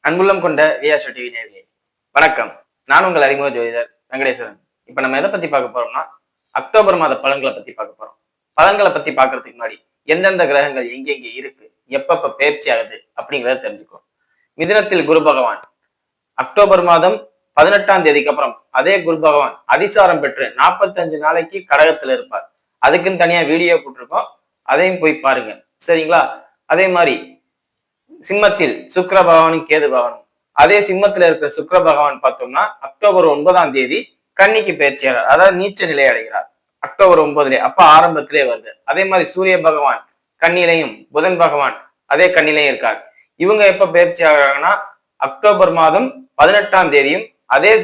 அன்புள்ளம் கொண்ட VR TV நேயர்களே வணக்கம். நான் உங்கள் அறிமுக ஜோதிடர் வெங்கடேஸ்வரன். இப்ப நம்ம எதை பத்தி பார்க்க போறோம்னா, அக்டோபர் மாத பலன்களை பத்தி பார்க்க போறோம். பலன்களை பத்தி பார்க்கறதுக்கு முன்னாடி எந்தெந்த கிரகங்கள் எங்கெங்க இருக்கு, எப்பப்ப பயிற்சி ஆகுது அப்படிங்கிறத தெரிஞ்சுக்கோ. மிதுனத்தில் குரு பகவான் அக்டோபர் மாதம் 18ஆம் தேதிக்கு அப்புறம் அதே குரு பகவான் அதிசாரம் பெற்று 45 நாளைக்கு கடகத்துல இருப்பார். அதுக்குன்னு தனியா வீடியோ போட்டிருக்கோம், அதையும் போய் பாருங்க. சரிங்களா? அதே மாதிரி சிம்மத்தில் சுக்கிர பகவானும் கேது பகவானும், அதே சிம்மத்துல இருக்கிற சுக்கிர பகவான் பார்த்தோம்னா அக்டோபர் 9ஆம் தேதி கன்னிக்கு பயிற்சியாளர், அதாவது நீச்ச நிலை அடைகிறார். அக்டோபர் 9 அப்ப ஆரம்பத்திலே வருது. அதே மாதிரி சூரிய பகவான் கன்னிலையும், புதன் பகவான் அதே கன்னிலையும் இருக்கார். இவங்க எப்ப பயிற்சி ஆகிறாங்கன்னா அக்டோபர் மாதம் 18ஆம் தேதியும், அதே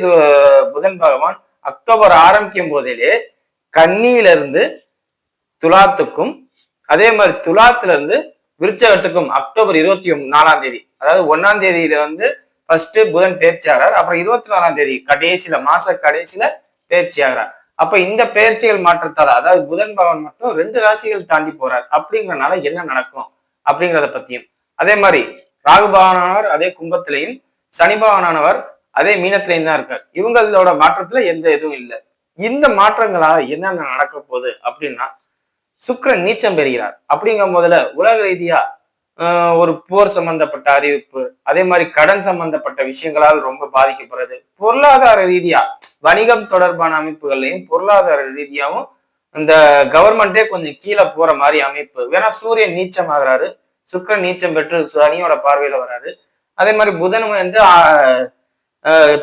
புதன் பகவான் அக்டோபர் ஆரம்பிக்கும் போதிலே கன்னியிலிருந்து துலாத்துக்கும், அதே மாதிரி துலாத்துல இருந்து விருச்சகத்துக்கும் அக்டோபர் 24ஆம் தேதி, அதாவது 1ஆம் தேதியில ஃபர்ஸ்ட் புதன் பயிற்சி ஆகிறார். அப்புறம் 24ஆம் தேதி கடைசியில, மாச கடைசியில பயிற்சி ஆகிறார். அப்ப இந்த பயிற்சிகள் மாற்றத்தால, அதாவது புதன் பகவான் மட்டும் 2 ராசிகள் தாண்டி போறார். அப்படிங்கறதுனால என்ன நடக்கும் அப்படிங்கிறத பத்தியும், அதே மாதிரி ராகு பகவானவர் அதே கும்பத்திலையும், சனி பகவானவர் அதே மீனத்திலையும் தான் இருக்கார். இவங்களோட மாற்றத்துல எந்த இதுவும் இல்லை. இந்த மாற்றங்களால என்னென்ன நடக்க போகுது அப்படின்னா, சுக்கிரன் நீச்சம் பெறுகிறார். அப்படிங்கும் போதுல உலக ரீதியா ஒரு போர் சம்பந்தப்பட்ட அறிவிப்பு, அதே மாதிரி கடன் சம்பந்தப்பட்ட விஷயங்களால் ரொம்ப பாதிக்கப்படுறது, பொருளாதார ரீதியா வணிகம் தொடர்பான அமைப்புகள்லையும் பொருளாதார ரீதியாவும் இந்த கவர்மெண்டே கொஞ்சம் கீழே போற மாதிரி அமைப்பு. வேணா சூரியன் நீச்சம் ஆகுறாரு, சுக்கிரன் நீச்சம் பெற்று சனியோட பார்வையில வராரு. அதே மாதிரி புதன்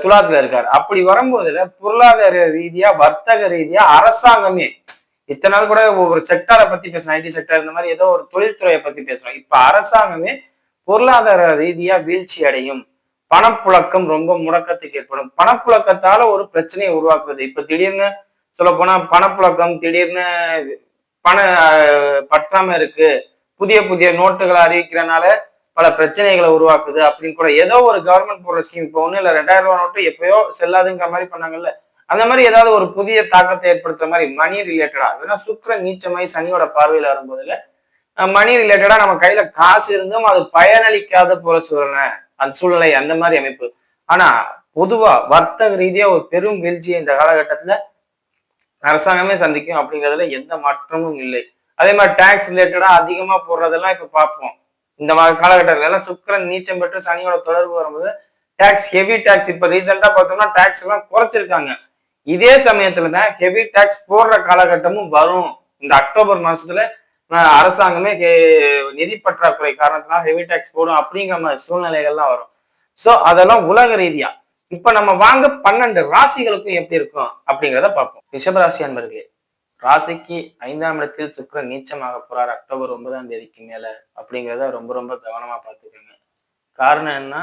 துலாத்துல இருக்காரு. அப்படி வரும்போதுல பொருளாதார ரீதியா, வர்த்தக ரீதியா, அரசாங்கமே இத்தனை நாள் கூட ஒரு செக்டாரை பத்தி பேசணும், ஐடி செக்டார் இந்த மாதிரி ஏதோ ஒரு தொழில்துறையை பத்தி பேசணும். இப்ப அரசாங்கமே பொருளாதார ரீதியா வீழ்ச்சி அடையும். பணப்புழக்கம் ரொம்ப முடக்கத்துக்கு ஏற்படும். பணப்புழக்கத்தால ஒரு பிரச்சனையை உருவாக்குறது. இப்ப திடீர்னு சொல்ல போனா பணப்புழக்கம் திடீர்னு பண பற்றாம இருக்கு, புதிய புதிய நோட்டுகளை அறிவிக்கிறனால பல பிரச்சனைகளை உருவாக்குது அப்படின்னு கூட ஏதோ ஒரு கவர்மெண்ட் போடுற ஸ்கீம். இப்போ ஒண்ணு இல்ல, 2000 ரூபாய் நோட்டு எப்பயோ செல்லாதுங்கிற மாதிரி பண்ணாங்கல்ல, அந்த மாதிரி ஏதாவது ஒரு புதிய தாக்கத்தை ஏற்படுத்துற மாதிரி மணி ரிலேட்டடா, ஏன்னா சுக்கிரன் நீச்சமாய் சனியோட பார்வையில வரும்போதுல மணி ரிலேட்டடா நம்ம கையில காசு இருந்தும் அது பயனளிக்காத போற சூழ்நிலை, அந்த சூழ்நிலை அந்த மாதிரி அமைப்பு. ஆனா பொதுவா வர்த்தக ரீதியா ஒரு பெரும் வீழ்ச்சியை இந்த காலகட்டத்துல அரசாங்கமே சந்திக்கும் அப்படிங்கிறதுல எந்த மாற்றமும் இல்லை. அதே மாதிரி டாக்ஸ் ரிலேட்டடா அதிகமா போடுறதெல்லாம் இப்ப பார்ப்போம். இந்த காலகட்டத்துல எல்லாம் சுக்கிரன் நீச்சம் பெற்று சனியோட தொடர்பு வரும்போது டாக்ஸ், ஹெவி டாக்ஸ், இப்ப ரீசெண்டா பார்த்தோம்னா டாக்ஸ் எல்லாம் குறைச்சிருக்காங்க. இதே சமயத்துலதான் ஹெவி டாக்ஸ் போடுற காலகட்டமும் வரும். இந்த அக்டோபர் மாசத்துல அரசாங்கமே நிதி பற்றாக்குறை காரணத்தினால ஹெவி டாக்ஸ் போடும் அப்படிங்கிற மாதிரி சூழ்நிலைகள்லாம் வரும். சோ அதெல்லாம் உலக ரீதியா. இப்ப நம்ம வாங்க 12 ராசிகளுக்கும் எப்படி இருக்கும் அப்படிங்கிறத பார்ப்போம். ரிஷபராசி அன்பர்களே, ராசிக்கு 5ஆம் இடத்தில் சுக்கிரன் நீச்சமாக போறார் அக்டோபர் 9ஆம் தேதிக்கு மேல. அப்படிங்கிறத ரொம்ப ரொம்ப கவனமா பார்த்துக்கோங்க. காரணம் என்ன,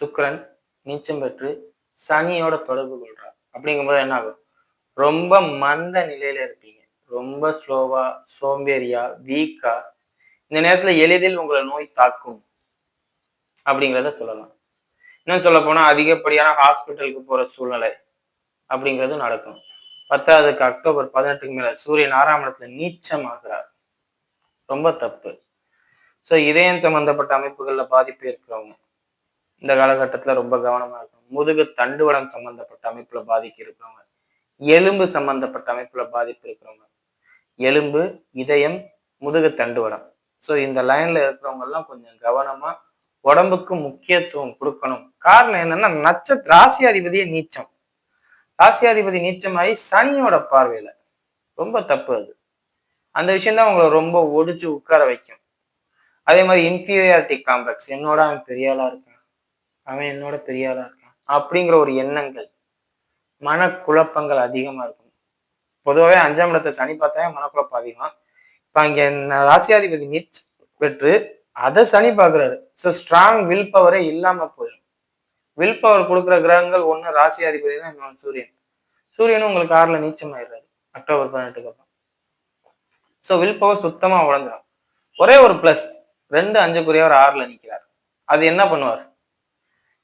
சுக்கிரன் நீச்சம் பெற்று சனியோட தொடர்பு கொள்றார். அப்படிங்கும்போது என்ன ஆகும், ரொம்ப மந்த நிலையில இருப்பீங்க, ரொம்ப ஸ்லோவா, சோம்பேறியா, வீக்கா. இந்த நேரத்துல எளிதில் உங்களை நோய் தாக்கும் அப்படிங்கிறத சொல்லலாம். இன்னும் சொல்ல போனா அதிகப்படியான ஹாஸ்பிட்டலுக்கு போற சூழ்நிலை அப்படிங்கிறது நடக்கும். 10ஆவதுக்கு அக்டோபர் 18க்கு மேல சூரியன் 6ஆம் இடத்துல நீச்சம் ஆகிறார். ரொம்ப தப்பு. சோ இதயம் சம்பந்தப்பட்ட அமைப்புகள்ல பாதிப்பு இருக்கிறவங்க இந்த காலகட்டத்துல ரொம்ப கவனமா இருக்கணும். முதுகு தண்டுவடம் சம்பந்தப்பட்ட அமைப்புல பாதிப்பு இருக்கிறவங்க, எலும்பு சம்பந்தப்பட்ட அமைப்புல பாதிப்பு இருக்கிறவங்க, எலும்பு, இதயம், முதுகு தண்டுவடம், சோ இந்த லைன்ல இருக்கிறவங்க எல்லாம் கொஞ்சம் கவனமா உடம்புக்கு முக்கியத்துவம் கொடுக்கணும். காரணம் என்னன்னா, ராசியாதிபதியே நீச்சம், ராசியாதிபதி நீச்சமாயி சனியோட பார்வையில, ரொம்ப தப்பு அது. அந்த விஷயம் தான் உங்களை ரொம்ப ஒடிச்சு உட்கார வைக்கும். அதே மாதிரி இன்ஃபீரியாரிட்டி காம்ப்ளெக்ஸ், என்னோட அவன் பெரிய ஆளா இருக்கான், அவன் என்னோட பெரிய ஆளா இருக்கான் அப்படிங்கிற ஒரு எண்ணங்கள், மனக்குழப்பங்கள் அதிகமா இருக்கும். பொதுவாகவே 5ஆம் இடத்தை சனி பார்த்தாவே மனக்குழப்பம் அதிகம். இப்ப அங்க ராசியாதிபதி நீச் பெற்று அதை சனி பார்க்கிறாரு. ஸோ ஸ்ட்ராங் வில் பவரே இல்லாம போயிடும். வில் பவர் கொடுக்குற கிரகங்கள் ஒண்ணு ராசியாதிபதி தான், இன்னொன்று சூரியன். சூரியனும் உங்களுக்கு 6ல நீச்சம் ஆயிடுறாரு அக்டோபர் 18க்கு அப்புறம். ஸோ வில் பவர் சுத்தமா உடஞ்சிடும். ஒரே ஒரு பிளஸ், 2 5க்குரியவர் 6ல நிற்கிறார். அது என்ன பண்ணுவார்,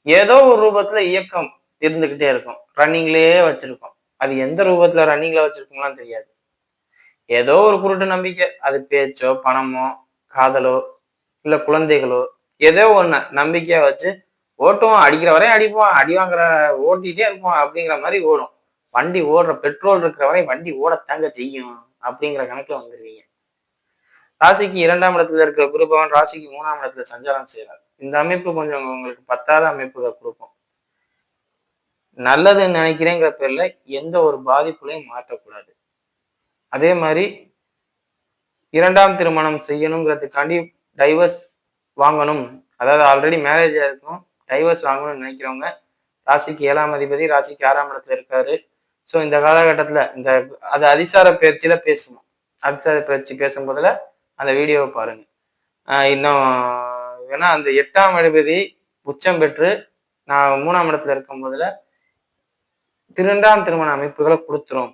ஏதோ ஒரு ரூபத்துல இயக்கம் இருந்துகிட்டே இருக்கும், ரன்னிங்லயே வச்சிருக்கோம். அது எந்த ரூபத்துல ரன்னிங்ல வச்சிருக்கோம்லாம் தெரியாது. ஏதோ ஒரு குருட்டு நம்பிக்கை, அது பேச்சோ, பணமோ, காதலோ, இல்ல குழந்தைகளோ, ஏதோ ஒண்ணு நம்பிக்கையா வச்சு ஓட்டுவோம், அடிக்கிற வரையும் அடிப்போம், அடி வாங்குற ஓட்டிட்டே இருப்போம் அப்படிங்கிற மாதிரி ஓடும். வண்டி ஓடுற பெட்ரோல் இருக்கிற வரை வண்டி ஓடத்தாங்க செய்யும் அப்படிங்கிற கணக்குல வந்துருவீங்க. ராசிக்கு 2ஆம் இடத்துல இருக்கிற குரு பகவான் ராசிக்கு 3ஆம் இடத்துல சஞ்சாரம் செய்யறாரு. இந்த அமைப்பு கொஞ்சம் உங்களுக்கு பத்தாத அமைப்புகள் கொடுக்கும். நல்லதுன்னு நினைக்கிறேங்கிற பேர்ல எந்த ஒரு பாதிப்புலையும் மாற்றக்கூடாது. அதே மாதிரி 2ஆம் திருமணம் செய்யணுங்கிறதுக்காண்டி டைவர்ஸ் வாங்கணும், அதாவது ஆல்ரெடி மேரேஜ் ஆயிருக்கும், டைவர்ஸ் வாங்கணும்னு நினைக்கிறவங்க ராசிக்கு 7ஆம் அதிபதி ராசிக்கு 6ஆம் இடத்துல இருக்காரு. ஸோ இந்த காலகட்டத்துல அது அதிசார பயிற்சியில பேசுவோம். அதிசார பயிற்சி பேசும்போதுல அந்த வீடியோவை பாருங்க. இன்னும் ஏன்னா அந்த 8ஆம் அதிபதி உச்சம் பெற்று நான் 3ஆம் இடத்துல இருக்கும் போதுல 2ஆம் திருமண அமைப்புகளை கொடுத்துரும்,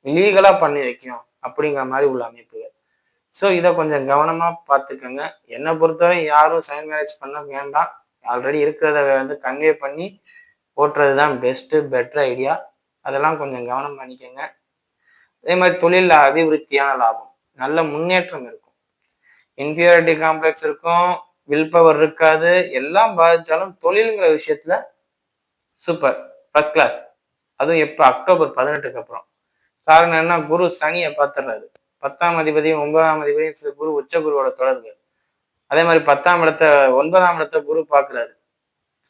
லீகலா பண்ணி வைக்கும் அப்படிங்கிற மாதிரி உள்ள அமைப்புகள். ஸோ இதை கொஞ்சம் கவனமா பார்த்துக்கோங்க. என்னை பொறுத்தவரை யாரும் சைன் மேரேஜ் பண்ண வேண்டாம். ஆல்ரெடி இருக்கிறத கன்வே பண்ணி ஓட்டுறது தான் பெஸ்ட்டு, பெட்டர் ஐடியா. அதெல்லாம் கொஞ்சம் கவனம் பண்ணிக்கோங்க. அதே மாதிரி தொழிலில் அபிவிருத்தியான லாபம், நல்ல முன்னேற்றம் இருக்கும். இன்ஃபீரியாரிட்டி காம்ப்ளெக்ஸ் இருக்கும், வில் பவர் இருக்காது, எல்லாம் பாதிச்சாலும் தொழிலுங்கிற விஷயத்துல சூப்பர், ஃபர்ஸ்ட் கிளாஸ். அதுவும் எப்போ அக்டோபர் 18க்கு அப்புறம். காரணம் என்ன, குரு சனியை பார்த்துடுறாரு. 10ஆம் அதிபதியும் 9ஆம் அதிபதியும் குரு உச்ச குருவோட தொடர்பு. அதே மாதிரி 10ஆம் இடத்த 9ஆம் இடத்த குரு பார்க்குறாரு.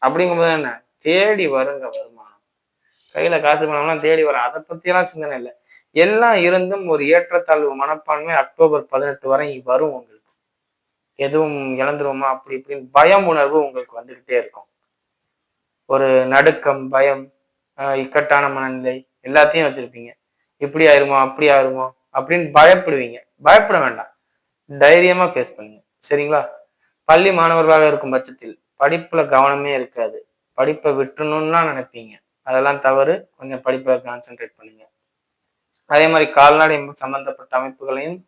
அப்படிங்கும்போது என்ன, தேடி வருங்க வருமானம், கையில காசு பணம்லாம் தேடி வரும். அதை பத்தியெல்லாம் சிந்தனை இல்லை. எல்லாம் இருந்தும் ஒரு ஏற்றத்தாழ்வு மனப்பான்மை அக்டோபர் 18 வரை வரும். உங்களுக்கு எதுவும் இழந்துருவோமா அப்படி இப்படின்னு பயம் உணர்வு உங்களுக்கு வந்துகிட்டே இருக்கும். ஒரு நடுக்கம், பயம், இக்கட்டான மனநிலை எல்லாத்தையும் வச்சிருப்பீங்க. இப்படி ஆயிருமோ அப்படி ஆயிருமோ அப்படின்னு பயப்படுவீங்க. பயப்பட வேண்டாம், தைரியமா ஃபேஸ் பண்ணுங்க. சரிங்களா? பள்ளி மாணவர்களாக இருக்கும் பட்சத்தில் படிப்புல கவனமே இருக்காது, படிப்பை விட்டுணும்னா நினைப்பீங்க. அதெல்லாம் தவறு. கொஞ்சம் படிப்பை கான்சென்ட்ரேட் பண்ணுங்க. அதே மாதிரி கால்நடை சம்பந்தப்பட்ட அமைப்புகளையும்,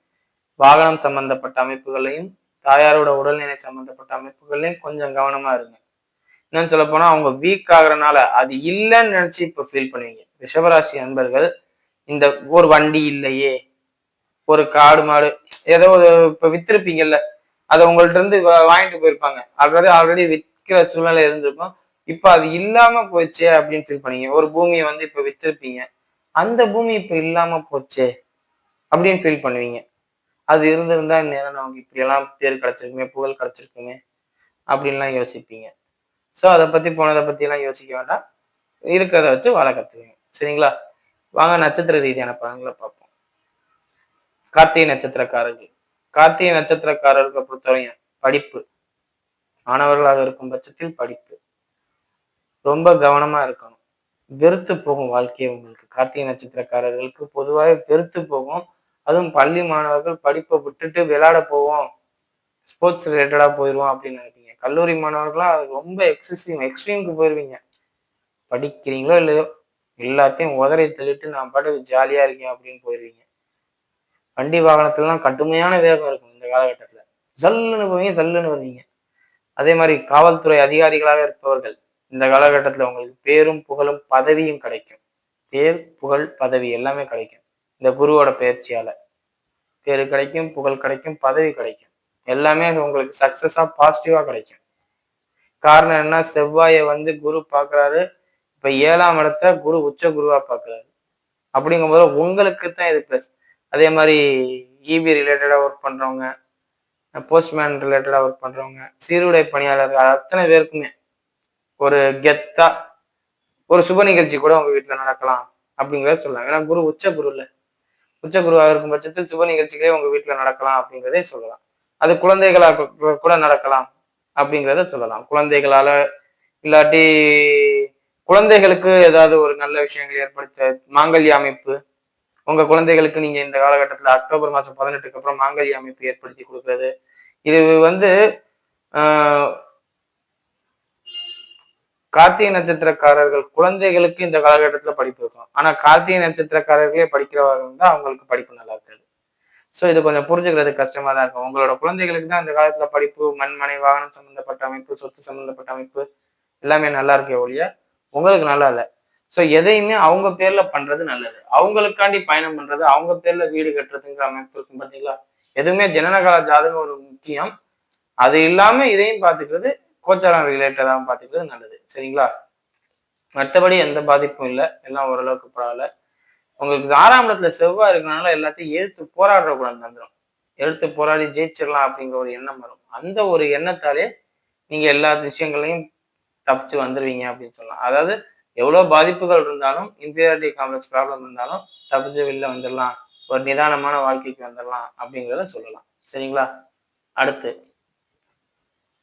வாகனம் சம்பந்தப்பட்ட அமைப்புகளையும், தாயாரோட உடல்நிலை சம்பந்தப்பட்ட அமைப்புகளையும் கொஞ்சம் கவனமா இருங்க. என்னன்னு சொல்ல போனா அவங்க வீக் ஆகுறதுனால அது இல்லைன்னு நினைச்சு இப்ப ஃபீல் பண்ணுவீங்க. ரிஷபராசி அன்பர்கள், இந்த ஒரு வண்டி இல்லையே, ஒரு காடு மாடு ஏதோ இப்ப வித்திருப்பீங்கல்ல, அதை உங்கள்ட்ட இருந்து வாங்கிட்டு போயிருப்பாங்க, ஆல்ரெடி விற்கிற சூழ்நிலை இருந்திருக்கும். இப்ப அது இல்லாம போச்சே அப்படின்னு ஃபீல் பண்ணீங்க. ஒரு பூமியை இப்ப வித்திருப்பீங்க, அந்த பூமி இப்ப இல்லாம போச்சே அப்படின்னு ஃபீல் பண்ணுவீங்க. அது இருந்திருந்தா நேரம் நமக்கு இப்படி எல்லாம் பேர் கிடைச்சிருக்குமே, புகழ் கிடைச்சிருக்குமே அப்படின்லாம் யோசிப்பீங்க. ஸோ அதை பத்தி போனதை பத்தி எல்லாம் யோசிக்க வேண்டாம், இருக்கிறத வச்சு வாழ கத்துவீங்க. சரிங்களா? வாங்க நட்சத்திர ரீதியான பலன்களை பார்ப்போம். கார்த்திகை நட்சத்திரக்காரர்கள், கார்த்திகை நட்சத்திரக்காரர்களை பொறுத்தவரையும் படிப்பு, மாணவர்களாக இருக்கும் பட்சத்தில் படிப்பு ரொம்ப கவனமா இருக்கணும். வெறுத்து போகும் வாழ்க்கையை உங்களுக்கு. கார்த்திகை நட்சத்திரக்காரர்களுக்கு பொதுவாக வெறுத்து போகும். அதுவும் பள்ளி மாணவர்கள் படிப்பை விட்டுட்டு விளையாட போவோம், ஸ்போர்ட்ஸ் ரிலேட்டடா போயிடுவோம் அப்படின்னு நினைப்பீங்க. கல்லூரி மாணவர்களா அது ரொம்ப எக்ஸ்ட்ரீமுக்கு போயிருவீங்க. படிக்கிறீங்களோ இல்லையோ எல்லாத்தையும் உதறி தள்ளிட்டு நான் பாட்டுக்கு ஜாலியா இருக்கேன் அப்படின்னு போயிருவீங்க. வண்டி வாகனத்துலாம் கடுமையான வேகம் இருக்கும் இந்த காலகட்டத்துல. சல்லுன்னு போவீங்க, சல்லுன்னு வருவீங்க. அதே மாதிரி காவல்துறை அதிகாரிகளாக இருப்பவர்கள் இந்த காலகட்டத்துல உங்களுக்கு பேரும் புகழும் பதவியும் கிடைக்கும். பேர், புகழ், பதவி எல்லாமே கிடைக்கும். இந்த குருவோட பயிற்சியால பேரு கிடைக்கும், புகழ் கிடைக்கும், பதவி கிடைக்கும். எல்லாமே உங்களுக்கு சக்சஸா பாசிட்டிவா கிடைக்கும். காரணம் என்ன, செவ்வாயை குரு பாக்குறாரு. இப்ப 7ஆம் இடத்த குரு உச்ச குருவா பாக்குறாரு. அப்படிங்கும்போது உங்களுக்கு தான் இது பிளஸ். அதே மாதிரி இபி ரிலேட்டடா ஒர்க் பண்றவங்க, போஸ்ட்மேன் ரிலேட்டடா ஒர்க் பண்றவங்க, சீருடை பணியாளர்கள் அத்தனை பேருக்குமே ஒரு கெத்தா ஒரு சுப நிகழ்ச்சி கூட உங்க வீட்டுல நடக்கலாம் அப்படிங்கிறத சொல்லலாம். ஏன்னா குரு உச்ச குரு இல்ல, உச்ச குருவாக இருக்கும் பட்சத்தில் சுப நிகழ்ச்சிகளே உங்க வீட்டுல நடக்கலாம் அப்படிங்கிறதே சொல்லலாம். அது குழந்தைகளா கூட நடக்கலாம் அப்படிங்கிறத சொல்லலாம். குழந்தைகளால இல்லாட்டி குழந்தைகளுக்கு ஏதாவது ஒரு நல்ல விஷயங்கள் ஏற்படுத்த மாங்கல்ய அமைப்பு, உங்க குழந்தைகளுக்கு நீங்க இந்த காலகட்டத்துல அக்டோபர் மாசம் 18க்கு அப்புறம் மாங்கல்ய அமைப்பு ஏற்படுத்தி கொடுக்கறது. இது கார்த்திகை நட்சத்திரக்காரர்கள் குழந்தைகளுக்கு இந்த காலகட்டத்துல படிப்பு இருக்கும். ஆனா கார்த்திகை நட்சத்திரக்காரர்களே படிக்கிறவர்கள் தான் அவங்களுக்கு படிப்பு நல்லா இருக்காது. ஸோ இது கொஞ்சம் புரிஞ்சுக்கிறது கஷ்டமா தான் இருக்கும். உங்களோட குழந்தைகளுக்கு தான் இந்த காலத்துல படிப்பு, மண்மனை வாகனம் சம்பந்தப்பட்ட அமைப்பு, சொத்து சம்பந்தப்பட்ட அமைப்பு எல்லாமே நல்லா இருக்கே ஒழிய உங்களுக்கு நல்லா இல்லை. ஸோ எதையுமே அவங்க பேர்ல பண்றது நல்லது. அவங்களுக்காண்டி பயணம் பண்றது, அவங்க பேர்ல வீடு கட்டுறதுங்கிற அமைப்பு இருக்கும் பார்த்தீங்களா? எதுவுமே ஜனனகால ஜாதகம் ஒரு முக்கியம். அது இல்லாம இதையும் பார்த்துக்கிறது கோச்சாரம் ரிலேட்டடாக பார்த்துக்கிறது நல்லது. சரிங்களா? மற்றபடி எந்த பாதிப்பும் இல்லை, எல்லாம் ஓரளவுக்கு பரவாயில்ல. உங்களுக்கு 6ஆம் இடத்துல செவ்வாய் இருக்கனால எல்லாத்தையும் எதிர்த்து போராடுற குணம் தந்துடும். எதிர்த்து போராடி ஜெயிச்சிடலாம் அப்படிங்கிற ஒரு எண்ணம் வரும். அந்த ஒரு எண்ணத்தாலே நீங்க எல்லா விஷயங்களையும் தப்பிச்சு வந்துருவீங்க அப்படின்னு சொல்லலாம். அதாவது எவ்வளவு பாதிப்புகள் இருந்தாலும், இன்ஃபீரியாரிட்டி காம்ப்ளெக்ஸ் ப்ராப்ளம் இருந்தாலும் தப்பிச்சு வெளில வந்துடலாம். ஒரு நிதானமான வாழ்க்கைக்கு வந்துடலாம் அப்படிங்கிறத சொல்லலாம். சரிங்களா? அடுத்து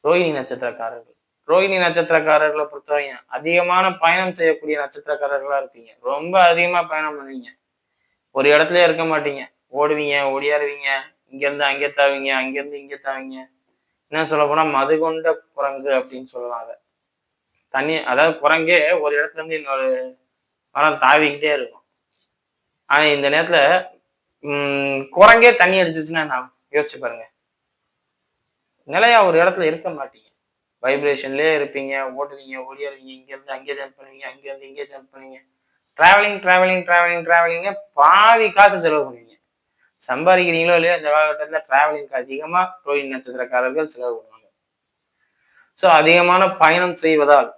ரோஹிணி நட்சத்திரக்காரர்கள். ரோஹிணி நட்சத்திரக்காரர்களை பொறுத்தவரைக்கும் அதிகமான பயணம் செய்யக்கூடிய நட்சத்திரக்காரர்களா இருப்பீங்க. ரொம்ப அதிகமா பயணம் பண்ணுவீங்க. ஒரு இடத்துலயே இருக்க மாட்டீங்க. ஓடுவீங்க, ஓடியாருவீங்க, இங்க இருந்து அங்கே தாவீங்க, அங்க இருந்து இங்க தாவீங்க. என்ன சொல்ல போனா மது கொண்ட குரங்கு அப்படின்னு சொல்லலாம் அத. தண்ணி அதாவது குரங்கே ஒரு இடத்துல இருந்து இன்னொரு மரம் தாவிக்கிட்டே இருக்கும். ஆனா இந்த நேரத்துல குரங்கே தண்ணி அடிச்சிச்சுன்னா நான் யோசிச்சு பாருங்க. நிலையா ஒரு இடத்துல இருக்க மாட்டீங்க. வைப்ரேஷன்லயே இருப்பீங்க, ஓடுவீங்க, ஓடியாருவீங்க, இங்க இருந்து அங்கே ஜம்ப் பண்ணுவீங்க, அங்க இருந்து இங்கே ஜம்ப் பண்ணுவீங்க. டிராவலிங் பாதி காசு செலவு பண்ணுவீங்க. சம்பாதிக்கிறீங்களோ இல்லையோ இந்த காலகட்டத்துல டிராவலிங்க்கு அதிகமா ரோஹிணி நட்சத்திரக்காரர்கள் செலவு பண்ணுவாங்க. சோ அதிகமான பயணம் செய்வதால்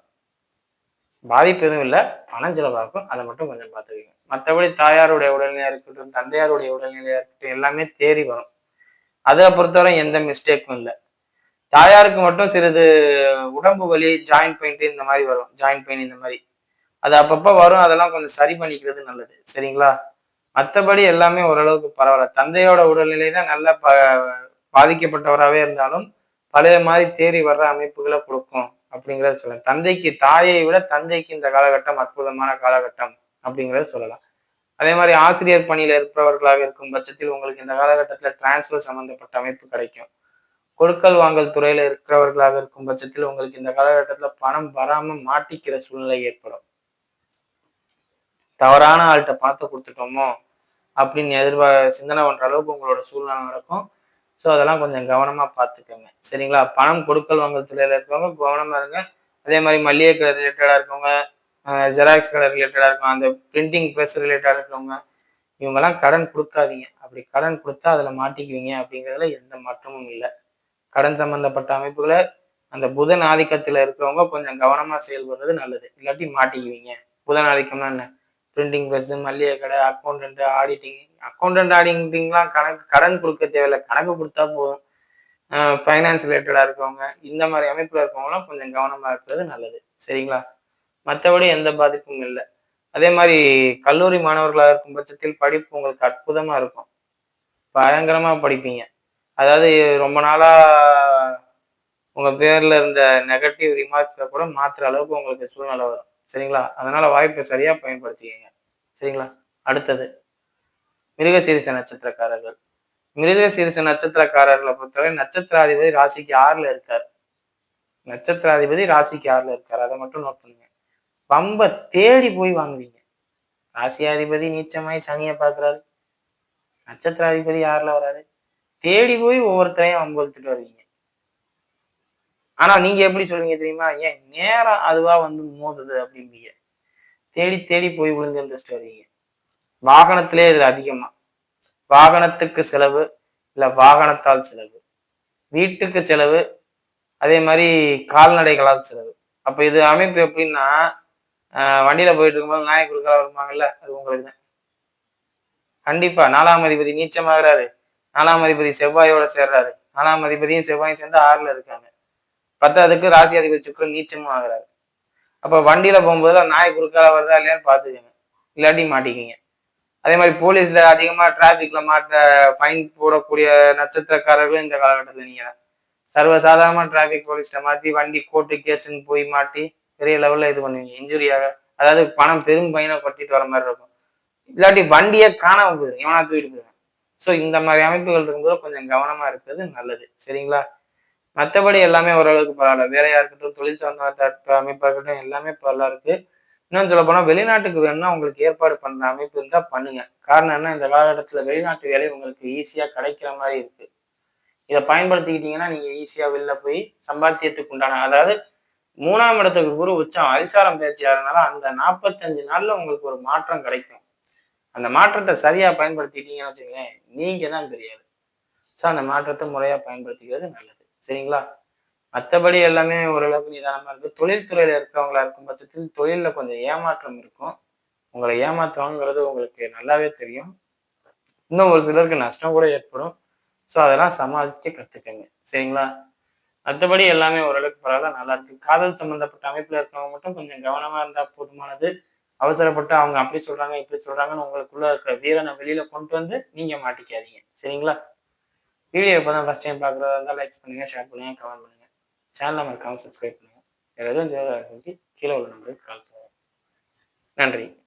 பாதிப்பு எதுவும் இல்லை, பணம் செலவாகும். அதை மட்டும் கொஞ்சம் பார்த்துக்கோங்க. மற்றபடி தாயாருடைய உடல்நிலையா இருக்கட்டும், தந்தையாருடைய உடல்நிலையா இருக்கட்டும், எல்லாமே தேறி வரும். அதை பொறுத்தவரை எந்த மிஸ்டேக்கும் இல்லை. தாயாருக்கு மட்டும் சிறிது உடம்பு வலி, ஜாயிண்ட் பெயின் இந்த மாதிரி வரும். ஜாயிண்ட் பெயின் இந்த மாதிரி அது அப்பப்ப வரும். அதெல்லாம் கொஞ்சம் சரி பண்ணிக்கிறது நல்லது. சரிங்களா? மற்றபடி எல்லாமே ஓரளவுக்கு பரவாயில்ல. தந்தையோட உடல்நிலை தான் நல்ல பாதிக்கப்பட்டவராகவே இருந்தாலும் பழைய மாதிரி தேறி வர்ற அமைப்புகளை கொடுக்கும் அப்படிங்கிறத சொல்லலாம். தந்தைக்கு தாயை விட தந்தைக்கு இந்த காலகட்டம் அற்புதமான காலகட்டம் அப்படிங்கிறத சொல்லலாம். அதே மாதிரி ஆசிரியர் பணியில இருப்பவர்களாக இருக்கும் பட்சத்தில் உங்களுக்கு இந்த காலகட்டத்துல டிரான்ஸ்பர் சம்பந்தப்பட்ட அமைப்பு கிடைக்கும். கொடுக்கல் வாங்கல் துறையில இருக்கிறவர்களாக இருக்கும் பட்சத்தில் உங்களுக்கு இந்த காலகட்டத்துல பணம் வராம மாட்டிக்கிற சூழ்நிலை ஏற்படும். தவறான ஆள்கிட்ட பணத்தை கொடுத்துட்டோமோ அப்படின்னு சிந்தனை பண்ற அளவுக்கு உங்களோட சூழ்நிலை நடக்கும். ஸோ அதெல்லாம் கொஞ்சம் கவனமா பார்த்துக்கோங்க. சரிங்களா? பணம் கொடுக்கல் வாங்கல் துறையில இருக்கவங்க கவனமா இருங்க. அதே மாதிரி மளிகை கடை ரிலேட்டடா இருக்கவங்க, ஜெராக்ஸ் கடை ரிலேட்டடா இருக்கும், அந்த பிரிண்டிங் ப்ரெஸ் ரிலேட்டடா இருக்கவங்க, இவங்கெல்லாம் கடன் கொடுக்காதீங்க. அப்படி கடன் கொடுத்தா அதுல மாட்டிக்குவீங்க அப்படிங்கிறதுல எந்த மாற்றமும் இல்லை. கடன் சம்பந்தப்பட்ட அமைப்புகளை அந்த புதன் ஆதிக்கத்துல இருக்கிறவங்க கொஞ்சம் கவனமா செயல்படுறது நல்லது. இல்லாட்டி மாட்டிக்குவீங்க. புதன் ஆதிக்கம்னா என்ன? பிரிண்டிங் ப்ரெஸ், மளிகை கடை, அக்கௌண்டன்ட், ஆடிட்டிங். அக்கௌண்டன்ட் ஆடிட்டிங்லாம் கடன் கொடுக்க தேவையில்லை, கணக்கு கொடுத்தா போதும். ஃபைனான்ஸ் ரிலேட்டடா இருக்கவங்க, இந்த மாதிரி அமைப்புல இருக்கவங்களாம் கொஞ்சம் கவனமா இருக்கிறது நல்லது. சரிங்களா? மற்றபடி எந்த பாதிப்பும் இல்லை. அதே மாதிரி கல்லூரி மாணவர்களாக இருக்கும் பட்சத்தில் படிப்பு உங்களுக்கு அற்புதமா இருக்கும். பயங்கரமா படிப்பீங்க. அதாவது ரொம்ப நாளா உங்க பேர்ல இருந்த நெகட்டிவ் ரிமார்க்ஸ்ல கூட மாத்துற அளவுக்கு உங்களுக்கு சூழ்நிலை வரும். சரிங்களா? அதனால வாய்ப்பை சரியா பயன்படுத்திக்கங்க. சரிங்களா? அடுத்தது மிருகசீரிஷ நட்சத்திரக்காரர்கள். மிருகசீரிஷ நட்சத்திரக்காரர்களை பொறுத்தவரை நட்சத்திராதிபதி ராசிக்கு 6ல இருக்காரு. நட்சத்திராதிபதி ராசிக்கு 6ல இருக்காரு. அதை மட்டும் நோட் பண்ணுங்க. பம்ப தேடி போய் வாங்குவீங்க. ராசியாதிபதி நீச்சமாய் சனியை பார்க்கிறாரு. நட்சத்திராதிபதி 6ல வராரு. தேடி போய் ஒவ்வொருத்தரையும் வம்புழுத்துட்டு வருவீங்க. ஆனா நீங்க எப்படி சொல்லுவீங்க தெரியுமா? ஏன் நேரம் அதுவா வந்து மோதுது அப்படிம்பீங்க. தேடி தேடி போய் விழுந்து எந்திரிச்சிட்டு வருவீங்க. வாகனத்திலே இதுல அதிகமா. வாகனத்துக்கு செலவு, இல்ல வாகனத்தால் செலவு, வீட்டுக்கு செலவு, அதே மாதிரி கால்நடைகளால் செலவு. அப்ப இது அமைப்பு எப்படின்னா, வண்டியில போயிட்டு இருக்கும்போது நாய் குறுக்கால வருவாங்கல்ல, அது உங்களுக்கு தான். கண்டிப்பா 4ஆம் அதிபதி நீச்சமாகறாரு. 4ஆம் அதிபதி செவ்வாயோட சேர்றாரு. 4ஆம் அதிபதியும் செவ்வாயும் சேர்ந்து 6ல இருக்காங்க. பத்தாவதுக்கு ராசி அதிபதி சுக்கிரன் நீச்சமும் ஆகுறாரு. அப்ப வண்டியில போகும்போது நாய் குறுக்கால வருதா இல்லையான்னு பாத்துக்கோங்க. இல்லாட்டி மாட்டிக்கிங்க. அதே மாதிரி போலீஸ்ல அதிகமா டிராபிக்ல ஃபைன் போடக்கூடிய நட்சத்திரக்காரர்களும் இந்த காலகட்டத்தில் நீங்க சர்வசாதாரணமா டிராபிக் போலீஸ்ட மாத்தி வண்டி கோர்ட்டு கேஸுன்னு போய் மாட்டி பெரிய லெவல்ல இது பண்ணுவீங்க. இன்ஜுரியாக, அதாவது பணம் பெரும் பையனை கொட்டிட்டு வர மாதிரி இருக்கும். இல்லாட்டி வண்டியை காணாம போயிடும், எவனா தூக்கிட்டு போயிடும். ஸோ இந்த மாதிரி அமைப்புகள் இருக்கும்போது கொஞ்சம் கவனமா இருக்கிறது நல்லது. சரிங்களா? மற்றபடி எல்லாமே ஓரளவுக்கு பரவாயில்ல. வேலையா இருக்கட்டும், தொழில் சார்ந்த அமைப்பா இருக்கட்டும், எல்லாமே பரவாயில்ல இருக்கு. இன்னும் சொல்ல போனா வெளிநாட்டுக்கு வேணும்னா உங்களுக்கு ஏற்பாடு பண்ற அமைப்பு இருந்தா பண்ணுங்க. காரணம் என்ன? இந்த காலகட்டத்துல வெளிநாட்டு வேலை உங்களுக்கு ஈஸியா கிடைக்கிற மாதிரி இருக்கு. இதை பயன்படுத்திக்கிட்டீங்கன்னா நீங்க ஈஸியா வெளில போய் சம்பாத்தியத்துக்கு உண்டான, அதாவது 3ஆம் இடத்துக்கு குரு உச்சம் அதிசாரம் பயிற்சியா இருந்தாலும் அந்த 45 நாள்ல உங்களுக்கு ஒரு மாற்றம் கிடைக்கும். அந்த மாற்றத்தை சரியா பயன்படுத்திட்டீங்கன்னு வச்சுக்கோங்களேன், நீங்க தான் பெரியாரு. ஸோ அந்த மாற்றத்தை முறையா பயன்படுத்திக்கிறது நல்லது. சரிங்களா? மற்றபடி எல்லாமே ஓரளவுக்கு நிதானமா இருக்கு. தொழில்துறையில இருக்கிறவங்களா இருக்கும் பட்சத்தில் தொழில்ல கொஞ்சம் ஏமாற்றம் இருக்கும். உங்களை ஏமாத்துவாங்கங்கிறது உங்களுக்கு நல்லாவே தெரியும். இன்னும் ஒரு சிலருக்கு நஷ்டம் கூட ஏற்படும். ஸோ அதெல்லாம் சமாளிச்சு கத்துக்கங்க. சரிங்களா? மத்தபடி எல்லாமே ஓரளவுக்கு பரவால்ல, நல்லா இருக்கு. காதல் சம்பந்தப்பட்ட அமைப்புல இருக்கிறவங்க மட்டும் கொஞ்சம் கவனமா இருந்தா போதுமானது. அவசரப்பட்டு அவங்க அப்படி சொல்றாங்க, இப்படி சொல்றாங்கன்னு உங்களுக்குள்ள இருக்கிற வீரன வெளியில கொண்டு வந்து நீங்க மாட்டிக்காதீங்க. சரிங்களா? வீடியோ இப்பதான் ஃபர்ஸ்ட் டைம் பார்க்குறதா இருந்தா லைக் பண்ணுங்க, ஷேர் பண்ணுங்க, கமெண்ட் பண்ணுங்க. சேனல மறக்காம சப்ஸ்கிரைப் பண்ணுங்க. வேற எதுவும் கீழ உள்ள நம்பருக்கு கால் பண்ணுங்க. நன்றி.